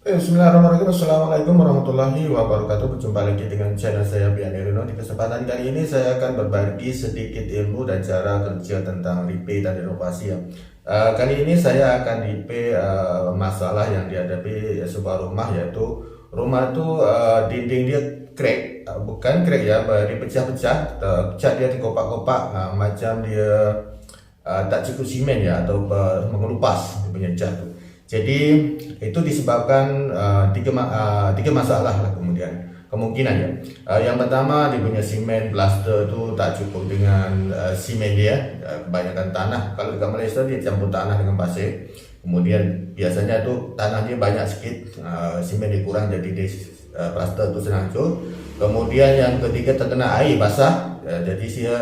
Bismillahirrahmanirrahim. Assalamualaikum warahmatullahi wabarakatuh. Berjumpa lagi dengan channel saya Bian Erino. Di kesempatan kali ini saya akan berbagi sedikit ilmu dan cara kerja tentang repair dan renovasi ya. Kali ini saya akan repair masalah yang dihadapi sebuah rumah, yaitu rumah itu dinding dia crack, bukan crack ya, dipecah-pecah, cat dia dikopak-kopak, macam dia tak cukup simen ya, atau mengelupas dia punya cat tuh. Jadi itu disebabkan tiga masalah lah kemudian kemungkinan ya. Yang pertama, dia punya simen plaster itu tak cukup dengan simen dia, kebanyakan tanah. Kalau di Malaysia dia campur tanah dengan pasir. Kemudian biasanya tuh tanahnya banyak sedikit, simen dikurang, jadi plaster itu senang hancur. Kemudian yang ketiga, terkena air basah, jadi dia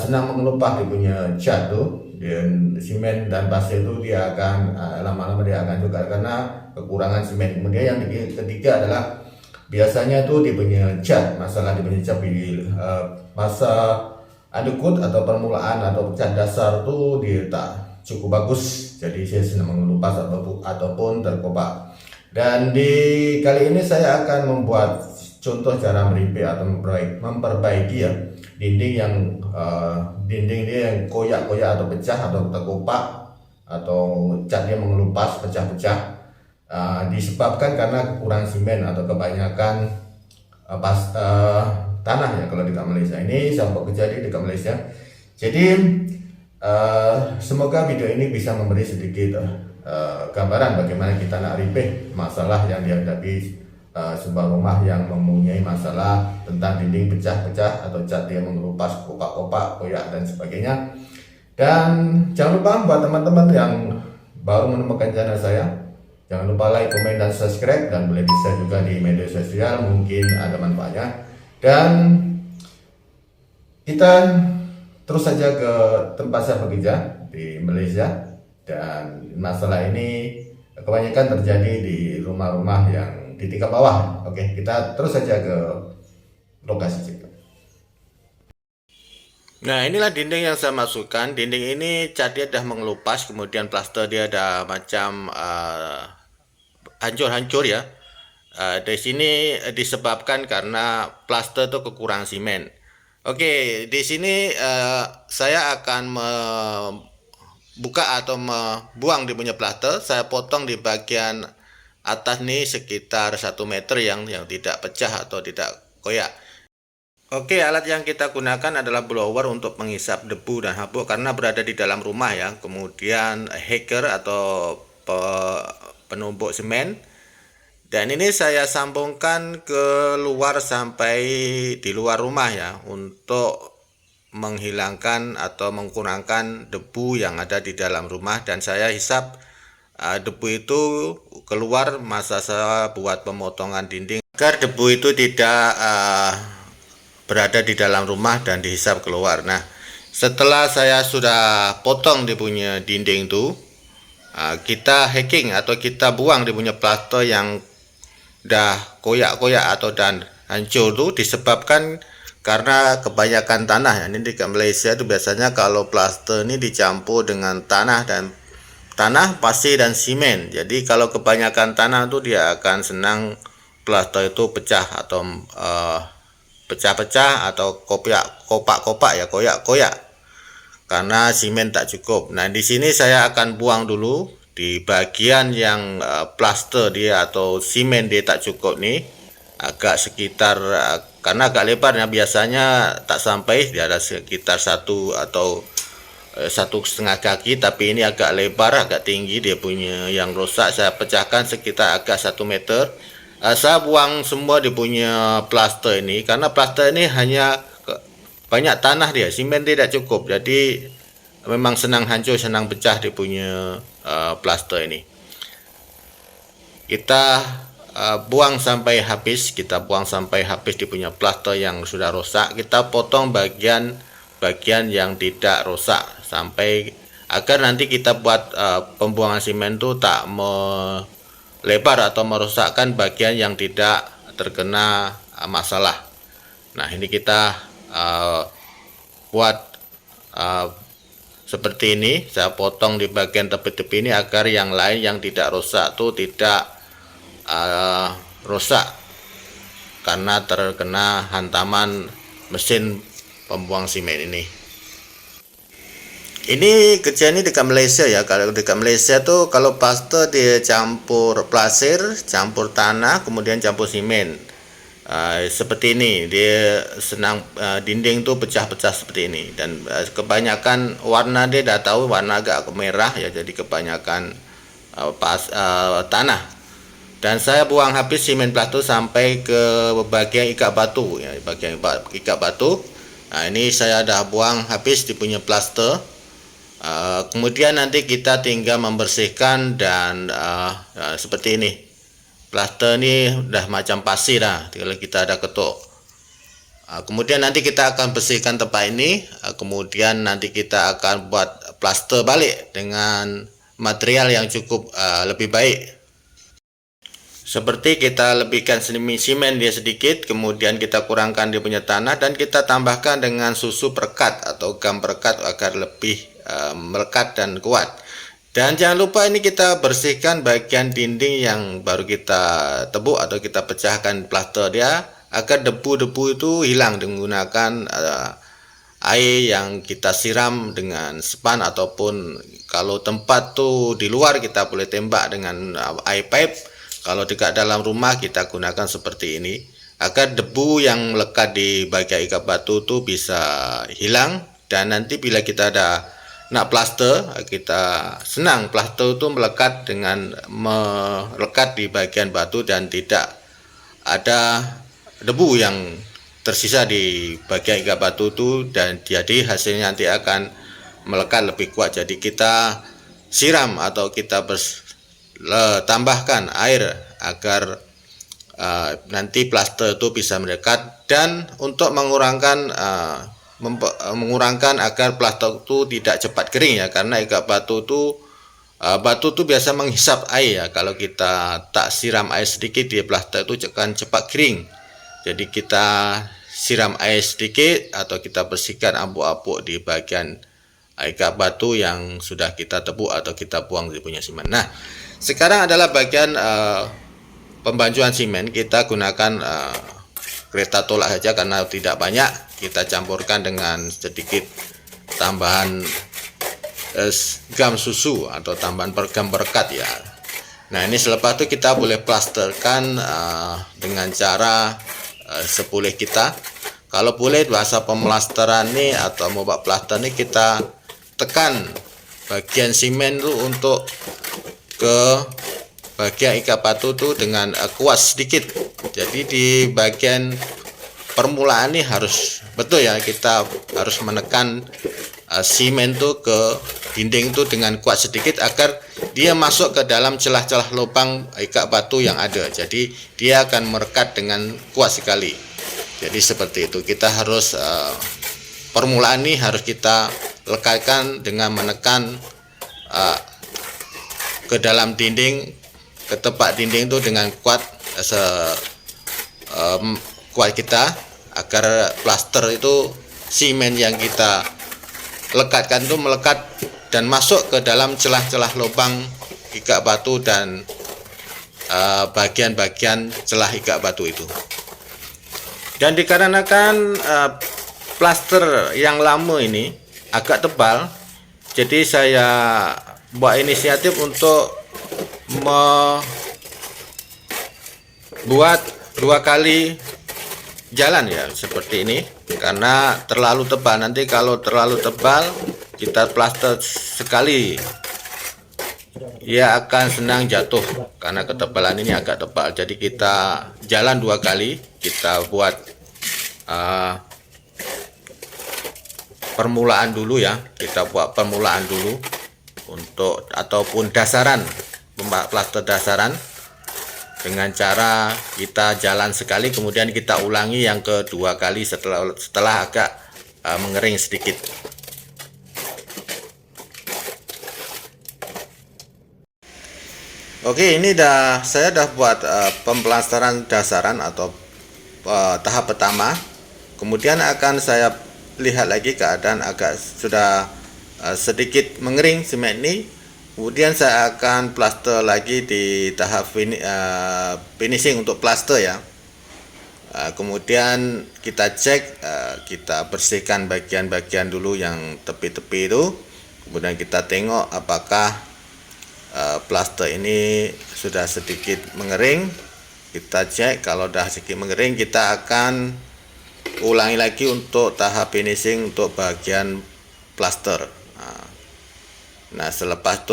senang mengelupas dia punya cat tuh, dan simen dan pasir itu dia akan lama-lama dia akan juga karena kekurangan simen. Kemudian yang ketiga adalah biasanya tuh dia punya cat, masalah dia punya cat di masa undercoat atau permulaan atau cat dasar tuh dia tak cukup bagus, jadi saya senang mengelupas ataupun terkopak. Dan di kali ini saya akan membuat contoh cara meripik atau memperbaiki ya dinding yang dinding dia yang koyak-koyak atau pecah atau terkopak atau cat dia mengelupas pecah-pecah, disebabkan karena kekurangan simen atau kebanyakan tanah ya. Kalau di Malaysia ini sampai kejadian di Malaysia. Jadi semoga video ini bisa memberi sedikit gambaran bagaimana kita nak repair masalah yang dihadapi sebuah rumah yang mempunyai masalah tentang dinding pecah-pecah atau cat dia mengelupas, kopak-kopak, koyak dan sebagainya. Dan jangan lupa buat teman-teman yang baru menemukan channel saya, jangan lupa like, komen, dan subscribe, dan boleh di-share juga di media sosial, mungkin ada manfaatnya. Dan kita terus saja ke tempat saya bekerja di Malaysia, dan masalah ini kebanyakan terjadi di rumah-rumah yang di tingkat bawah. Oke, kita terus saja ke lokasi kita. Nah, inilah dinding yang saya masukkan. Dinding ini cat dia dah mengelupas, kemudian plaster dia dah macam hancur-hancur ya. Dari sini disebabkan karena plaster itu kekurangan simen. Oke, di sini saya akan buka atau membuang di punya plaster. Saya potong di bagian atas nih sekitar 1 meter yang tidak pecah atau tidak koyak. Oke, alat yang kita gunakan adalah blower untuk menghisap debu dan habuk karena berada di dalam rumah ya. Kemudian hacker atau penumbuk semen. Dan ini saya sambungkan ke luar sampai di luar rumah ya, untuk menghilangkan atau mengurangkan debu yang ada di dalam rumah. Dan saya hisap debu itu keluar masa saya buat pemotongan dinding agar debu itu tidak berada di dalam rumah dan dihisap keluar. Nah, setelah saya sudah potong di punya dinding itu, kita hacking atau kita buang di punya plaster yang dah koyak-koyak atau dan hancur itu disebabkan karena kebanyakan tanah ya. Ini di Malaysia itu biasanya kalau plaster ini dicampur dengan tanah, pasir dan simen. Jadi kalau kebanyakan tanah itu dia akan senang plaster itu pecah atau pecah-pecah atau kopak-kopak ya, koyak-koyak karena simen tak cukup. Nah, di sini saya akan buang dulu di bagian yang plaster dia atau simen dia tak cukup nih, agak sekitar karena agak lebarnya biasanya tak sampai, dia ada sekitar 1,5 kaki, tapi ini agak lebar, agak tinggi dia punya yang rusak. Saya pecahkan sekitar agak 1 meter. Saya buang semua dia punya plaster ini karena plaster ini hanya banyak tanah dia, simen tidak cukup, jadi memang senang hancur, senang pecah dia punya plaster ini. Kita buang sampai habis, dia punya plaster yang sudah rusak. Kita potong bagian yang tidak rusak sampai agar nanti kita buat pembuangan simen itu tak melebar atau merusakkan bagian yang tidak terkena masalah. Nah, ini kita buat seperti ini. Saya potong di bagian tepi-tepi ini agar yang lain yang tidak rusak tuh tidak rusak karena terkena hantaman mesin pembuang semen ini. Ini kejadian ini dekat Malaysia ya. Kalau dekat Malaysia tuh kalau plaster dia campur pasir, campur tanah, kemudian campur semen. Seperti ini, dia senang dinding tuh pecah-pecah seperti ini. Dan kebanyakan warna dia dah tahu warna agak merah ya, jadi kebanyakan tanah. Dan saya buang habis semen plaster sampai ke bagian ikat batu ya, bagian ikat batu. Nah, ini saya dah buang habis di punya plaster. Kemudian nanti kita tinggal membersihkan dan seperti ini. Plaster ini udah macam pasir lah, kalau kita ada ketuk. Kemudian nanti kita akan bersihkan tempat ini. Kemudian nanti kita akan buat plaster balik dengan material yang cukup lebih baik. Seperti kita lebihkan semen dia sedikit, kemudian kita kurangkan dia punya tanah, dan kita tambahkan dengan susu perekat atau gam perekat agar lebih melekat dan kuat. Dan jangan lupa ini kita bersihkan bagian dinding yang baru kita tebuk atau kita pecahkan plaster dia, agar debu-debu itu hilang dengan menggunakan air yang kita siram dengan span, ataupun kalau tempat tuh di luar kita boleh tembak dengan air pipe. Kalau dekat dalam rumah kita gunakan seperti ini agar debu yang melekat di bagian ikat batu itu bisa hilang. Dan nanti bila kita ada nak plaster, kita senang plaster itu melekat dengan melekat di bagian batu dan tidak ada debu yang tersisa di bagian ikat batu itu, dan jadi hasilnya nanti akan melekat lebih kuat. Jadi kita siram atau kita tambahkan air agar nanti plaster itu bisa mendekat, dan untuk mengurangkan agar plaster itu tidak cepat kering ya, karena ikat batu itu biasa menghisap air ya. Kalau kita tak siram air sedikit, dia plaster itu akan cepat kering. Jadi kita siram air sedikit atau kita bersihkan apuk-apuk di bagian ikat batu yang sudah kita tebuk atau kita buang di punya semen. Nah, sekarang adalah bagian pembancuan semen. Kita gunakan kereta tolak saja karena tidak banyak. Kita campurkan dengan sedikit tambahan gam susu atau tambahan gam perekat ya. Nah, ini selepas itu kita boleh plasterkan dengan cara sepulih kita. Kalau boleh bahasa pemelasteran nih atau mau buat plaster nih, kita tekan bagian semen itu untuk ke bagian ikat batu tuh dengan kuat sedikit. Jadi di bagian permulaan ini harus betul ya, kita harus menekan semen tuh ke dinding itu dengan kuat sedikit agar dia masuk ke dalam celah-celah lubang ikat batu yang ada. Jadi dia akan merekat dengan kuat sekali. Jadi seperti itu, kita harus permulaan ini harus kita lekatkan dengan menekan ke dalam dinding, ke tempat dinding itu dengan kuat kuat kita, agar plaster itu semen yang kita lekatkan itu melekat dan masuk ke dalam celah-celah lubang ikat batu dan bagian-bagian celah ikat batu itu. Dan dikarenakan plaster yang lama ini agak tebal, jadi saya buat inisiatif untuk membuat 2 kali jalan ya seperti ini, karena terlalu tebal. Nanti kalau terlalu tebal kita plaster sekali, ia akan senang jatuh karena ketebalan ini agak tebal. Jadi kita jalan 2 kali, kita buat permulaan dulu ya, kita buat permulaan dulu untuk ataupun dasaran, plaster dasaran, dengan cara kita jalan sekali, kemudian kita ulangi yang kedua kali setelah agak mengering sedikit. Oke, ini saya dah buat pemplasteran dasaran atau tahap pertama. Kemudian akan saya lihat lagi keadaan agak sudah sedikit mengering semen ini. Kemudian saya akan plaster lagi di tahap finishing untuk plaster ya. Kemudian kita cek, kita bersihkan bagian-bagian dulu yang tepi-tepi itu. Kemudian kita tengok apakah plaster ini sudah sedikit mengering. Kita cek, kalau sudah sedikit mengering kita akan ulangi lagi untuk tahap finishing untuk bagian plaster. Nah selepas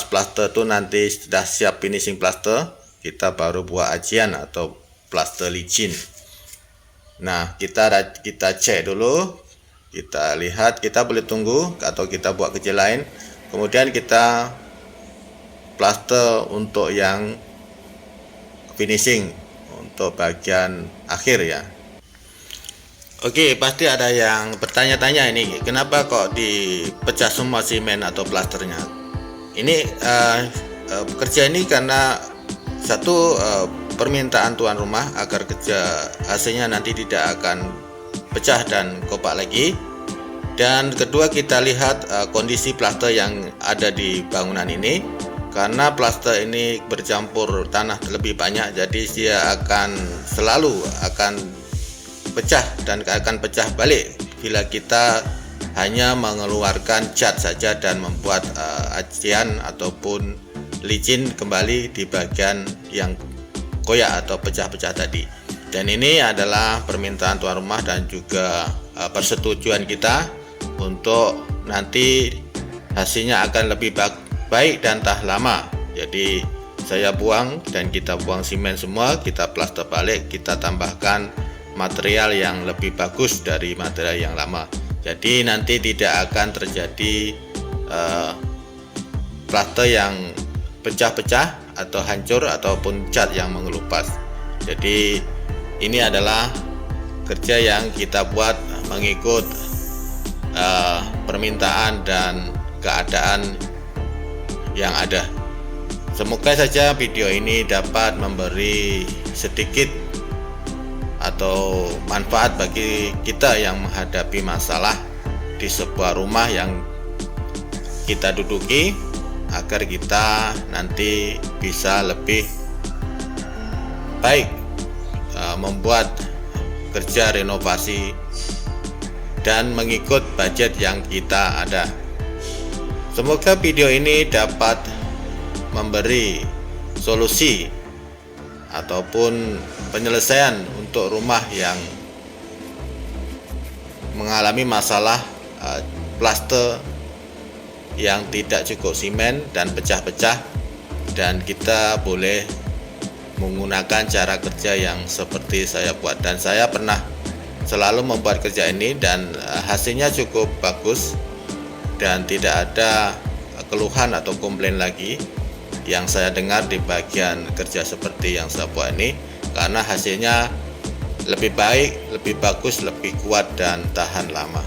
plaster itu nanti sudah siap finishing plaster, kita baru buat ajian atau plaster licin. Nah kita cek dulu, kita lihat, kita boleh tunggu atau kita buat kerja lain, kemudian kita plaster untuk yang finishing untuk bagian akhir ya. Oke, pasti ada yang bertanya-tanya ini, kenapa kok dipecah semua simen atau plasternya? Ini kerja ini karena satu, permintaan tuan rumah agar kerja hasilnya nanti tidak akan pecah dan kopak lagi. Dan kedua, kita lihat kondisi plaster yang ada di bangunan ini. Karena plaster ini bercampur tanah lebih banyak, jadi dia selalu akan pecah dan akan pecah balik bila kita hanya mengeluarkan cat saja dan membuat ajian ataupun licin kembali di bagian yang koyak atau pecah-pecah tadi. Dan ini adalah permintaan tuan rumah dan juga persetujuan kita untuk nanti hasilnya akan lebih baik dan tahan lama. Jadi saya buang dan kita buang simen semua, kita plaster balik, kita tambahkan material yang lebih bagus dari material yang lama. Jadi nanti tidak akan terjadi plaster yang pecah-pecah atau hancur ataupun cat yang mengelupas. Jadi ini adalah kerja yang kita buat mengikut permintaan dan keadaan yang ada. Semoga saja video ini dapat memberi sedikit atau manfaat bagi kita yang menghadapi masalah di sebuah rumah yang kita duduki, agar kita nanti bisa lebih baik membuat kerja renovasi dan mengikut budget yang kita ada. Semoga video ini dapat memberi solusi ataupun penyelesaian untuk rumah yang mengalami masalah plaster yang tidak cukup simen dan pecah-pecah, dan kita boleh menggunakan cara kerja yang seperti saya buat. Dan saya pernah selalu membuat kerja ini dan hasilnya cukup bagus dan tidak ada keluhan atau komplain lagi yang saya dengar di bagian kerja seperti yang saya buat ini, karena hasilnya lebih baik, lebih bagus, lebih kuat dan tahan lama.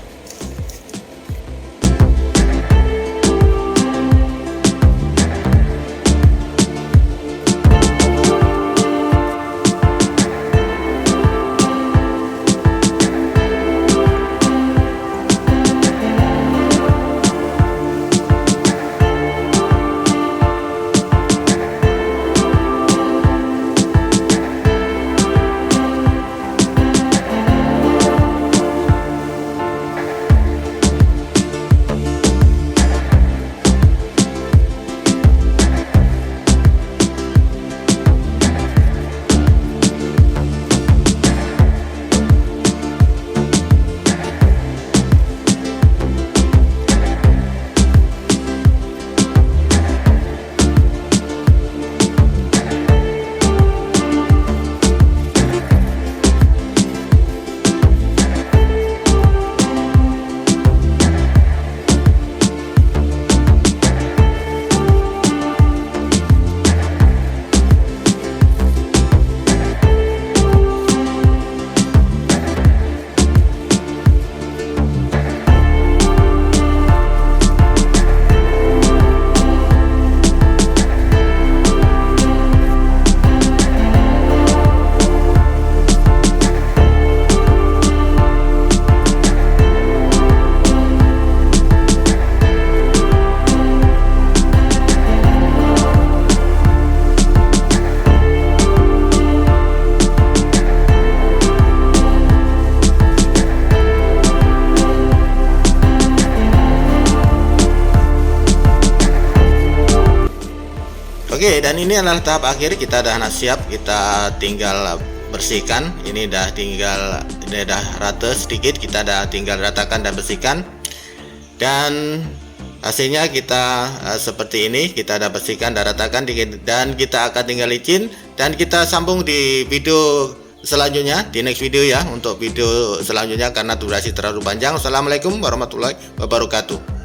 Oke, dan ini adalah tahap akhir, kita udah siap, kita tinggal bersihkan. Ini udah rata sedikit, kita udah tinggal ratakan dan bersihkan. Dan hasilnya kita seperti ini, kita udah bersihkan dan ratakan dan kita akan tinggal licin, dan kita sambung di video selanjutnya, di next video ya, untuk video selanjutnya karena durasi terlalu panjang. Assalamualaikum warahmatullahi wabarakatuh.